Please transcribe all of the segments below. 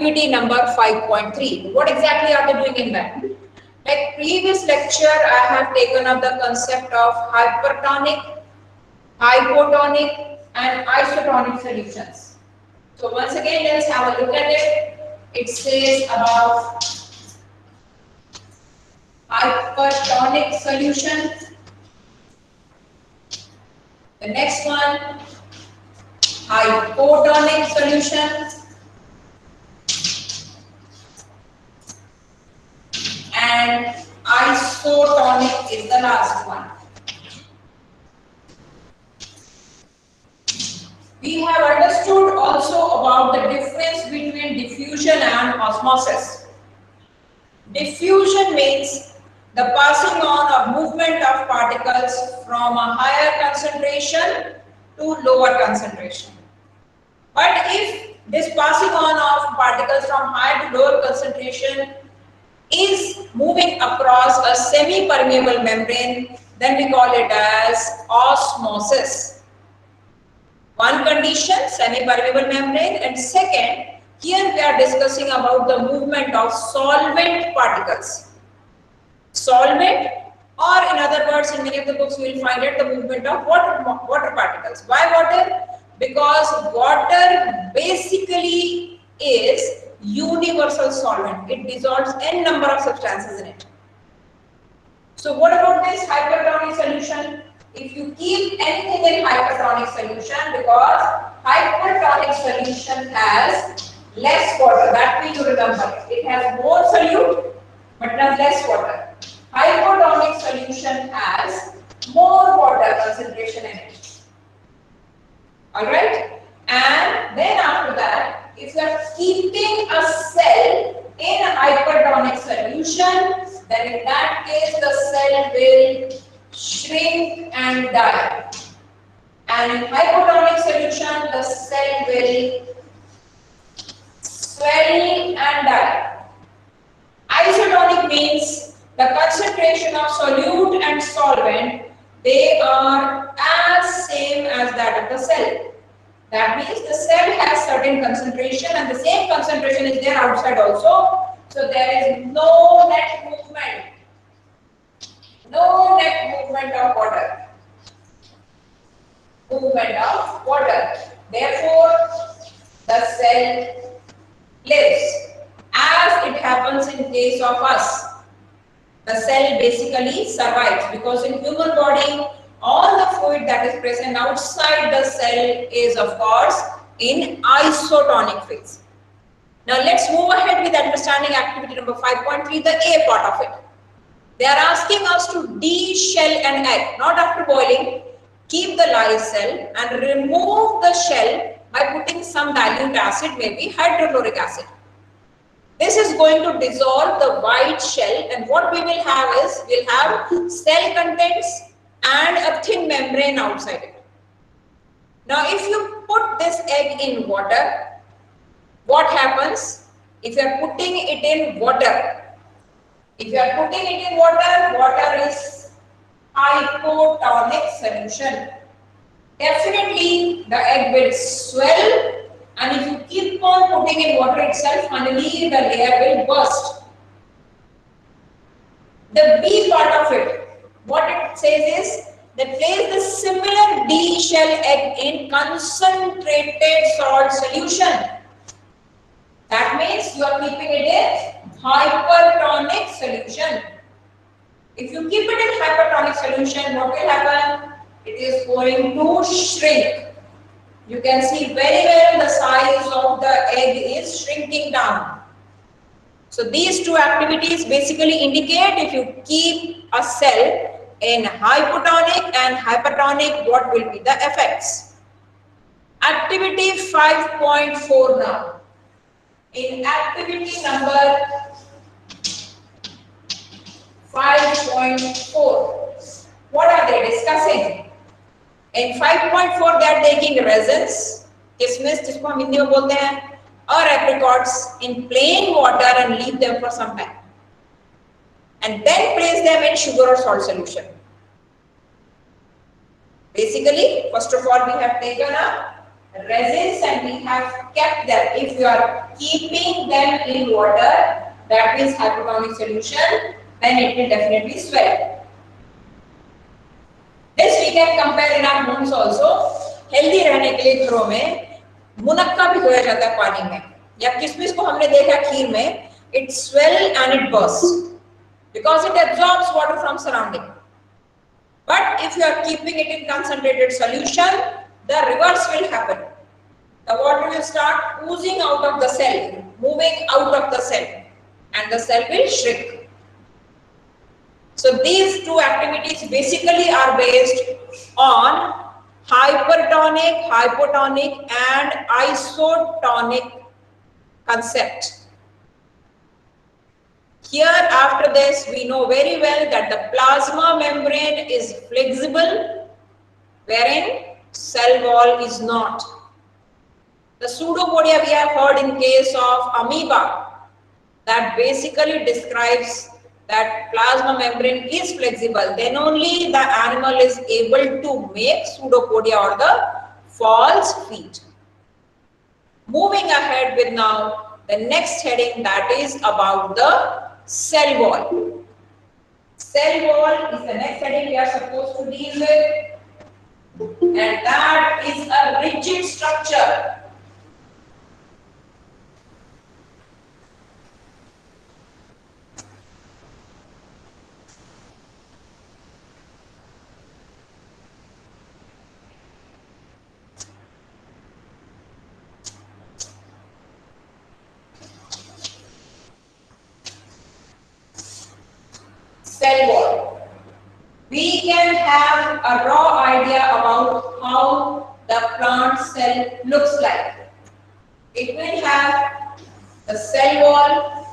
Activity number 5.3. What exactly are they doing in that? Like previous lecture, I have taken up the concept of hypertonic, hypotonic and isotonic solutions. So once again, let's have a look at it. It says about hypertonic solution. The next one, hypotonic solution. And isotonic is the last one. We have understood also about the difference between diffusion and osmosis. Diffusion means the passing on of movement of particles from a higher concentration to lower concentration. But if this passing on of particles from higher to lower concentration is moving across a semi-permeable membrane, then we call it as osmosis. One condition, semi-permeable membrane, and second, here we are discussing about the movement of solvent particles. Solvent, or in other words, in many of the books you will find it the movement of water particles. Why water? Because water basically is universal solvent. It dissolves n number of substances in it. So what about this hypertonic solution? If you keep anything in hypertonic solution, because hypertonic solution has less water, that way you remember. It has more solute but has less water. Hypotonic solution has more water concentration in it. Alright? And then after that, if you are keeping a cell in a hypertonic solution, then in that case the cell will shrink and die. And in hypotonic solution, the cell will swell and die. Isotonic means the concentration of solute and solvent, they are as same as that of the cell. That means the cell has certain concentration and the same concentration is there outside also. So there is no net movement. No net movement of water. Movement of water. Therefore, the cell lives. As it happens in case of us, the cell basically survives because in human body, all the fluid that is present outside the cell is of course in isotonic phase. Now let's move ahead with understanding activity number 5.3, the A part of it. They are asking us to de-shell an egg, not after boiling. Keep the live cell and remove the shell by putting some dilute acid, maybe hydrochloric acid. This is going to dissolve the white shell, and what we will have is, we'll have cell contents and a thin membrane outside it. Now if you put this egg in water, what happens? If you are putting it in water, water is hypotonic solution. Definitely the egg will swell, and if you keep on putting in water itself, finally the layer will burst. The B part of it, what it says is that place the similar D shell egg in concentrated salt solution. That means you are keeping it in hypertonic solution. If you keep it in hypertonic solution, what will happen? It is going to shrink. You can see very well the size of the egg is shrinking down. So these two activities basically indicate if you keep a cell in hypotonic and hypertonic, what will be the effects. Activity 5.4 now. In activity number 5.4, what are they discussing? In 5.4 they are taking raisins, kismis जिसको हम हिंदी में बोलते हैं, or apricots in plain water and leave them for some time, and then place them in sugar or salt solution. Basically, first of all we have taken a resins and we have kept them. If you are keeping them in water, that means hypotonic solution, then it will definitely swell. This we can compare in our homes also. Healthy रहने के लिए घरों में मुनक्का भिगोया जाता है पानी में, या किशमिश को हमने देखा खीर में, it swell and it bursts because it absorbs water from surrounding. But if you are keeping it in concentrated solution, the reverse will happen. The water will start oozing out of the cell, moving out of the cell, and the cell will shrink. So these two activities basically are based on hypertonic, hypotonic and isotonic concept. Here after this we know very well that the plasma membrane is flexible, wherein cell wall is not. The pseudopodia we have heard in case of amoeba, that basically describes that plasma membrane is flexible, then only the animal is able to make pseudopodia or the false feet. Moving ahead with now the next heading, that is about the cell wall. Cell wall is the next heading we are supposed to deal with, and that is a rigid structure. Cell wall. We can have a raw idea about how the plant cell looks like. It will have the cell wall,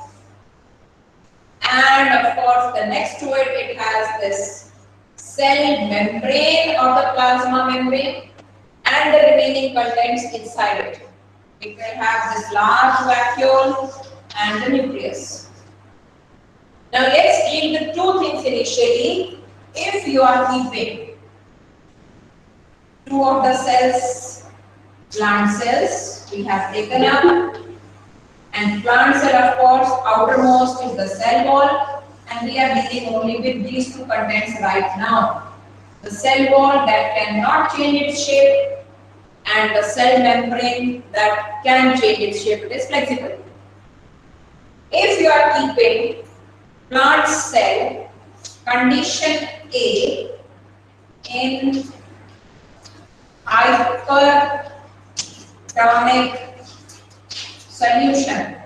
and of course the next to it, it has this cell membrane or the plasma membrane and the remaining contents inside it. It will have this large vacuole and the nucleus. Now let's deal with two things initially. If you are keeping two of the cells, plant cells, we have taken up, and plant cell of course outermost is the cell wall, and we are dealing only with these two contents right now. The cell wall that cannot change its shape, and the cell membrane that can change its shape, it is flexible. If you are keeping plant cell condition A in hypertonic solution.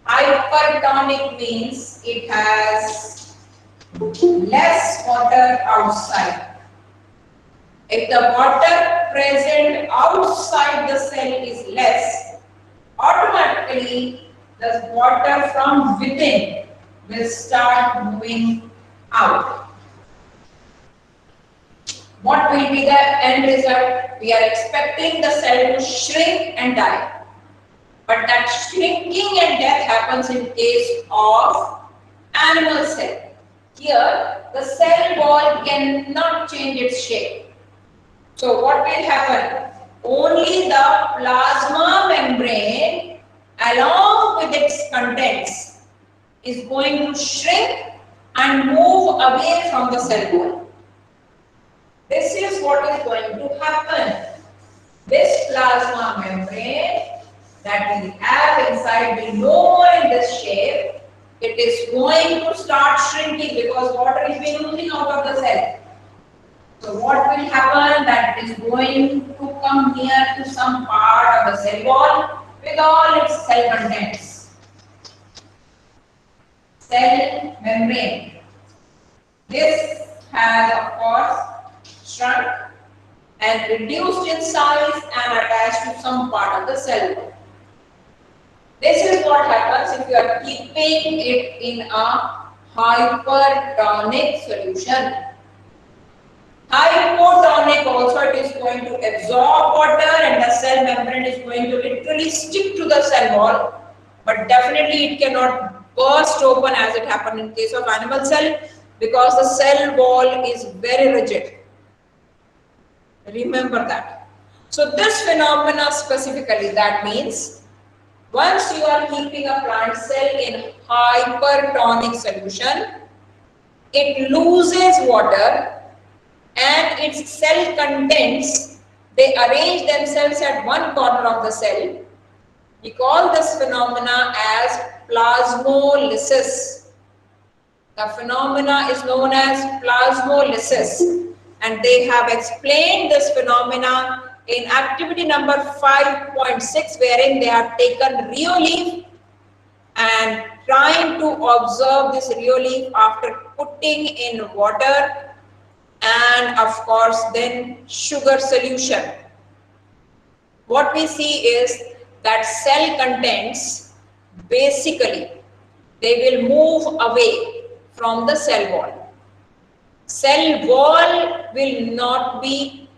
Hypertonic means it has less water outside. If the water present outside the cell is less, automatically the water from within will start moving out. What will be the end result? We are expecting the cell to shrink and die. But that shrinking and death happens in case of animal cell. Here, the cell wall cannot change its shape. So what will happen? Only the plasma membrane along with its contents is going to shrink and move away from the cell wall. This is what is going to happen. This plasma membrane that we have inside will no more in this shape. It is going to start shrinking because water is being oozing out of the cell. So what will happen? That it is going to come near to some part of the cell wall with all its cell contents. Cell membrane. This has of course shrunk and reduced in size and attached to some part of the cell wall. This is what happens if you are keeping it in a hypertonic solution. Hypotonic also, it is going to absorb water and the cell membrane is going to literally stick to the cell wall, but definitely it cannot burst open as it happened in case of animal cell because the cell wall is very rigid. Remember that. So this phenomena specifically, that means once you are keeping a plant cell in hypertonic solution, it loses water and its cell contents, they arrange themselves at one corner of the cell. We call this phenomena as plasmolysis. The phenomena is known as plasmolysis, and they have explained this phenomena in activity number 5.6, wherein they have taken rheolite and trying to observe this rheolite after putting in water and of course then sugar solution. What we see is that cell contents, basically they will move away from the cell wall. Cell wall will not be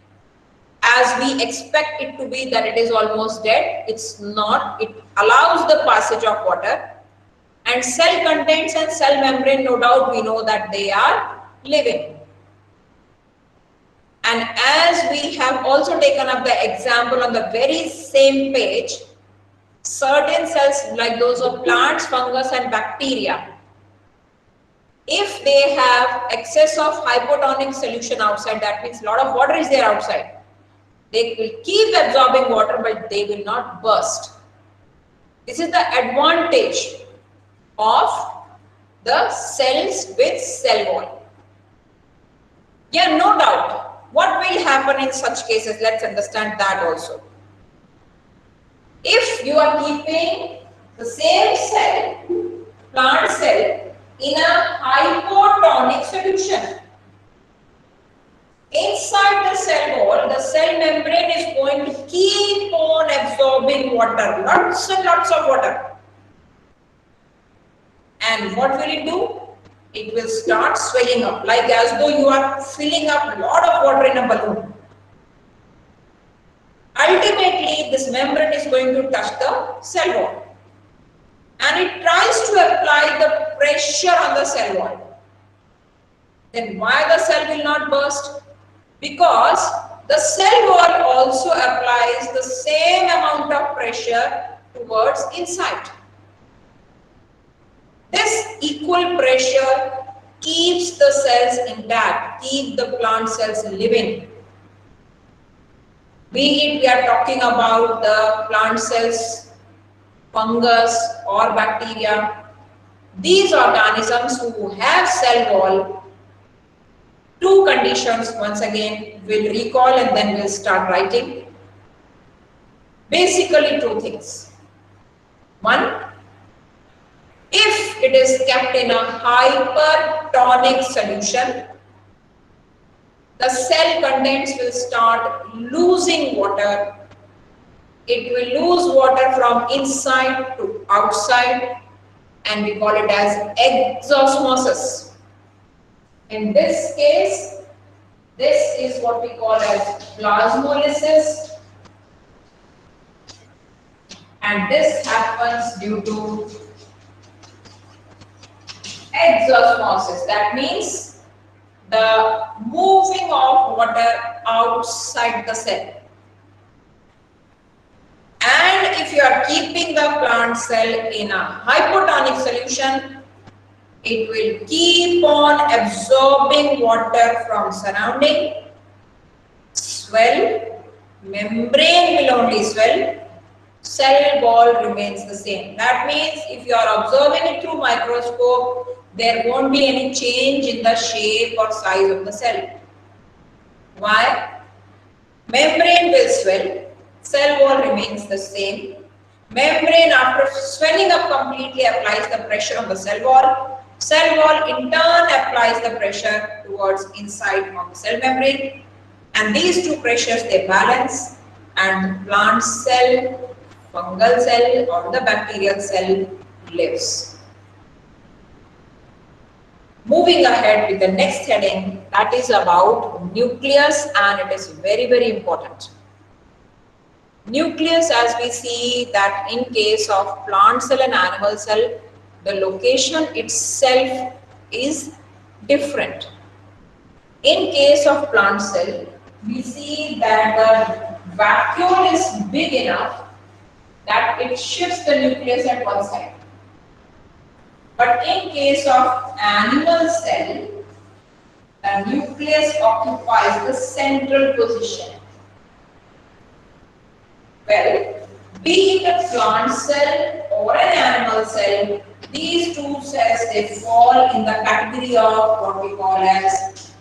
as we expect it to be, that it is almost dead. It's not. It allows the passage of water, and cell contents and cell membrane, no doubt we know that they are living. And as we have also taken up the example on the very same page, certain cells like those of plants, fungus and bacteria, if they have excess of hypotonic solution outside, that means a lot of water is there outside, they will keep absorbing water but they will not burst. This is the advantage of the cells with cell wall. Yeah, no doubt. What will happen in such cases? Let's understand that also. If you are keeping the same cell, plant cell, in a hypotonic solution, inside the cell wall, the cell membrane is going to keep on absorbing water, lots and lots of water. And what will it do? It will start swelling up, like as though you are filling up a lot of water in a balloon. Ultimately, this membrane is going to touch the cell wall, and it tries to apply the pressure on the cell wall. Then why the cell will not burst? Because the cell wall also applies the same amount of pressure towards inside. This equal pressure keeps the cells intact, keep the plant cells living. Be it we are talking about the plant cells, fungus or bacteria, these organisms who have cell wall, two conditions once again we'll recall and then we'll start writing. Basically two things. One, if it is kept in a hypertonic solution, the cell contents will start losing water. It will lose water from inside to outside, and we call it as exosmosis. In this case, this is what we call as plasmolysis, and this happens due to exosmosis. That means the moving of water outside the cell. And if you are keeping the plant cell in a hypotonic solution, it will keep on absorbing water from surrounding, swell, membrane will only swell, cell wall remains the same. That means if you are observing it through microscope, there won't be any change in the shape or size of the cell. Why? Membrane will swell, cell wall remains the same. Membrane, after swelling up completely, applies the pressure on the cell wall. Cell wall in turn applies the pressure towards inside of the cell membrane, and these two pressures, they balance, and the plant cell, fungal cell or the bacterial cell lives. Moving ahead with the next heading, that is about nucleus, and it is very, very important. Nucleus, as we see that in case of plant cell and animal cell, the location itself is different. In case of plant cell, we see that the vacuole is big enough that it shifts the nucleus at one side. But in case of animal cell, the nucleus occupies the central position. Well, be it a plant cell or an animal cell, these two cells, they fall in the category of what we call as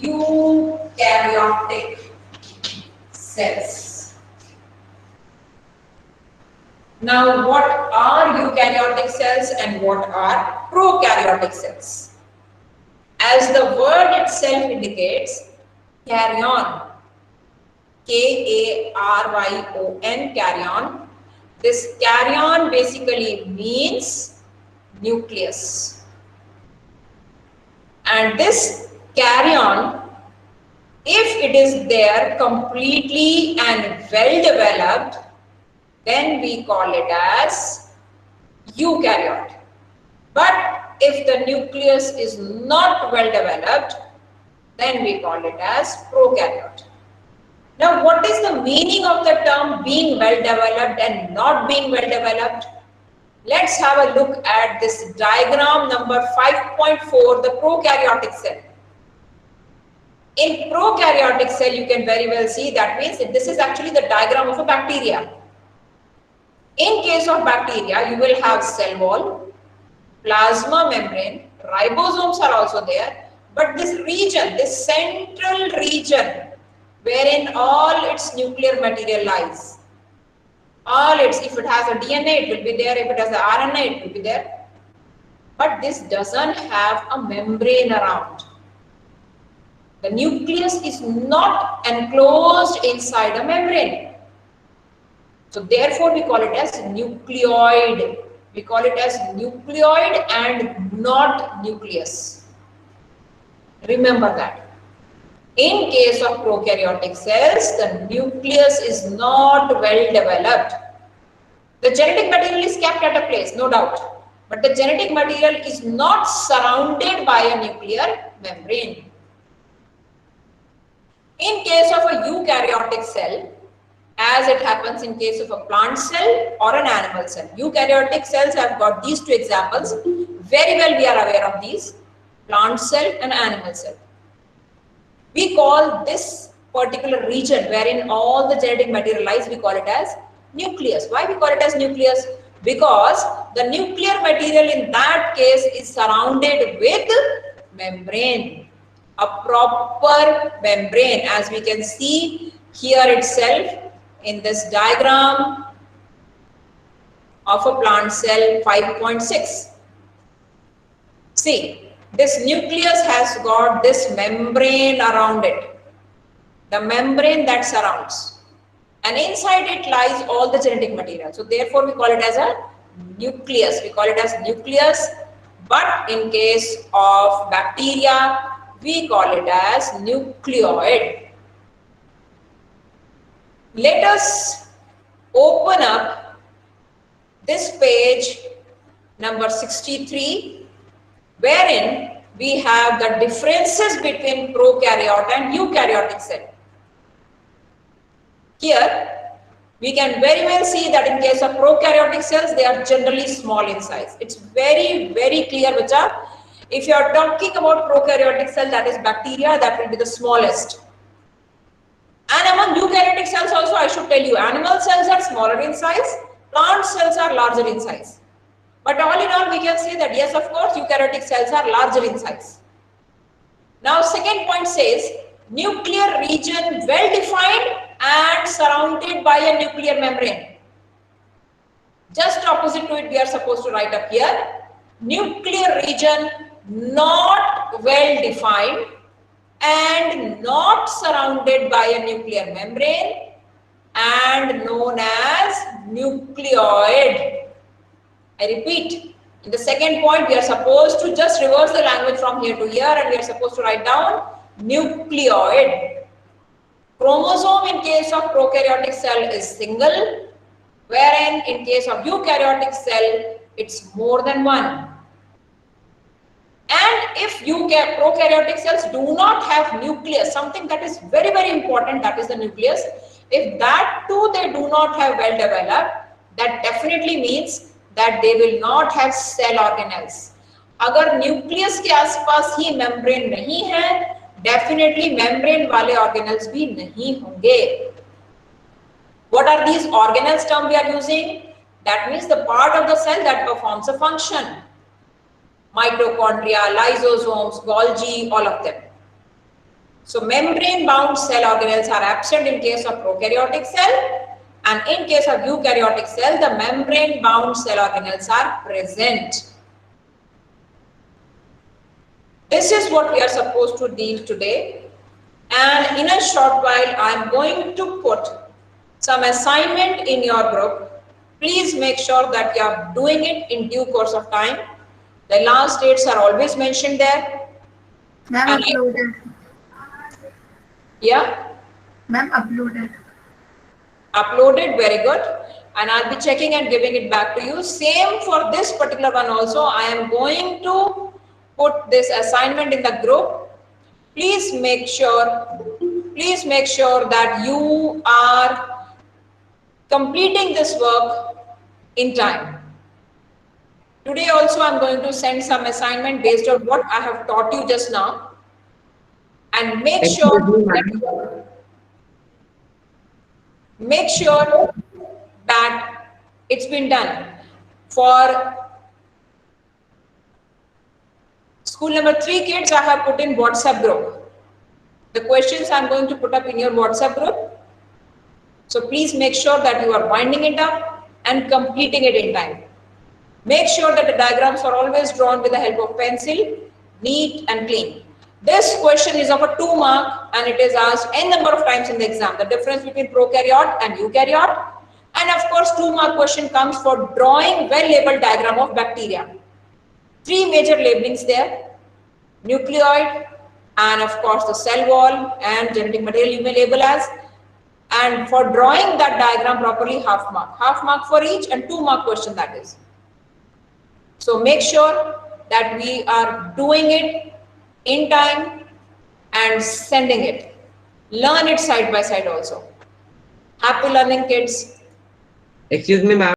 eukaryotic cells. Now, what are eukaryotic cells and what are prokaryotic cells? As the word itself indicates, karyon, Karyon, karyon. This karyon basically means nucleus. And this karyon, if it is there completely and well developed, then we call it as eukaryote. But if the nucleus is not well developed, then we call it as prokaryote. Now, what is the meaning of the term being well developed and not being well developed? Let's have a look at this diagram number 5.4, the prokaryotic cell. In prokaryotic cell, you can very well see that means that this is actually the diagram of a bacteria. In case of bacteria, you will have cell wall, plasma membrane, ribosomes are also there, but this region, this central region, wherein all its nuclear material lies. If it has a DNA, it will be there. If it has a RNA, it will be there. But this doesn't have a membrane around. The nucleus is not enclosed inside a membrane. So therefore, we call it as nucleoid. We call it as nucleoid and not nucleus. Remember that. In case of prokaryotic cells, the nucleus is not well developed. The genetic material is kept at a place, no doubt. But the genetic material is not surrounded by a nuclear membrane. In case of a eukaryotic cell, as it happens in case of a plant cell or an animal cell. Eukaryotic cells have got these two examples. Very well we are aware of these, plant cell and animal cell. We call this particular region wherein all the genetic material lies, we call it as nucleus. Why we call it as nucleus? Because the nuclear material in that case is surrounded with membrane, a proper membrane, as we can see here itself in this diagram of a plant cell 5.6. See, this nucleus has got this membrane around it, the membrane that surrounds, and inside it lies all the genetic material. So therefore, we call it as a nucleus. We call it as nucleus, but in case of bacteria, we call it as nucleoid. Let us open up this page number 63, wherein we have the differences between prokaryote and eukaryotic cell. Here, we can very well see that in case of prokaryotic cells, they are generally small in size. It's very, very clear, Bacha. If you are talking about prokaryotic cell, that is bacteria, that will be the smallest. And among eukaryotic cells also, I should tell you, animal cells are smaller in size, plant cells are larger in size. But all in all, we can say that yes, of course, eukaryotic cells are larger in size. Now, second point says, nuclear region well defined and surrounded by a nuclear membrane. Just opposite to it, we are supposed to write up here, nuclear region not well defined and not surrounded by a nuclear membrane and known as nucleoid. I repeat, in the second point, we are supposed to just reverse the language from here to here and we are supposed to write down nucleoid. Chromosome in case of prokaryotic cell is single, wherein in case of eukaryotic cell, it's more than one. And if prokaryotic cells do not have nucleus, something that is very, very important, that is the nucleus. If that too they do not have well developed, that definitely means that they will not have cell organelles. अगर nucleus के आसपास ही membrane नहीं है, definitely membrane वाले organelles भी नहीं होंगे. What are these organelles term we are using? That means the part of the cell that performs a function. Mitochondria, lysosomes, Golgi, all of them. So membrane-bound cell organelles are absent in case of prokaryotic cell, and in case of eukaryotic cell, the membrane-bound cell organelles are present. This is what we are supposed to deal today, and in a short while, I am going to put some assignment in your group. Please make sure that you are doing it in due course of time. The last dates are always mentioned there. Ma'am, uploaded. Yeah? Ma'am, uploaded. Uploaded, very good. And I'll be checking and giving it back to you. Same for this particular one also. I am going to put this assignment in the group. Please make sure that you are completing this work in time. Today also I'm going to send some assignment based on what I have taught you just now, and make sure that it's been done. For school number 3 kids, I have put in WhatsApp group. The questions I'm going to put up in your WhatsApp group. So please make sure that you are winding it up and completing it in time. Make sure that the diagrams are always drawn with the help of pencil, neat and clean. This question is of a 2 mark and it is asked n number of times in the exam. The difference between prokaryote and eukaryote. And of course 2 mark question comes for drawing well-labeled diagram of bacteria. 3 major labelings there: nucleoid, and of course the cell wall and genetic material you may label as. And for drawing that diagram properly, half mark for each, and 2 mark question that is. So make sure that we are doing it in time and sending it. Learn it side by side also. Happy learning, kids. Excuse me, ma'am.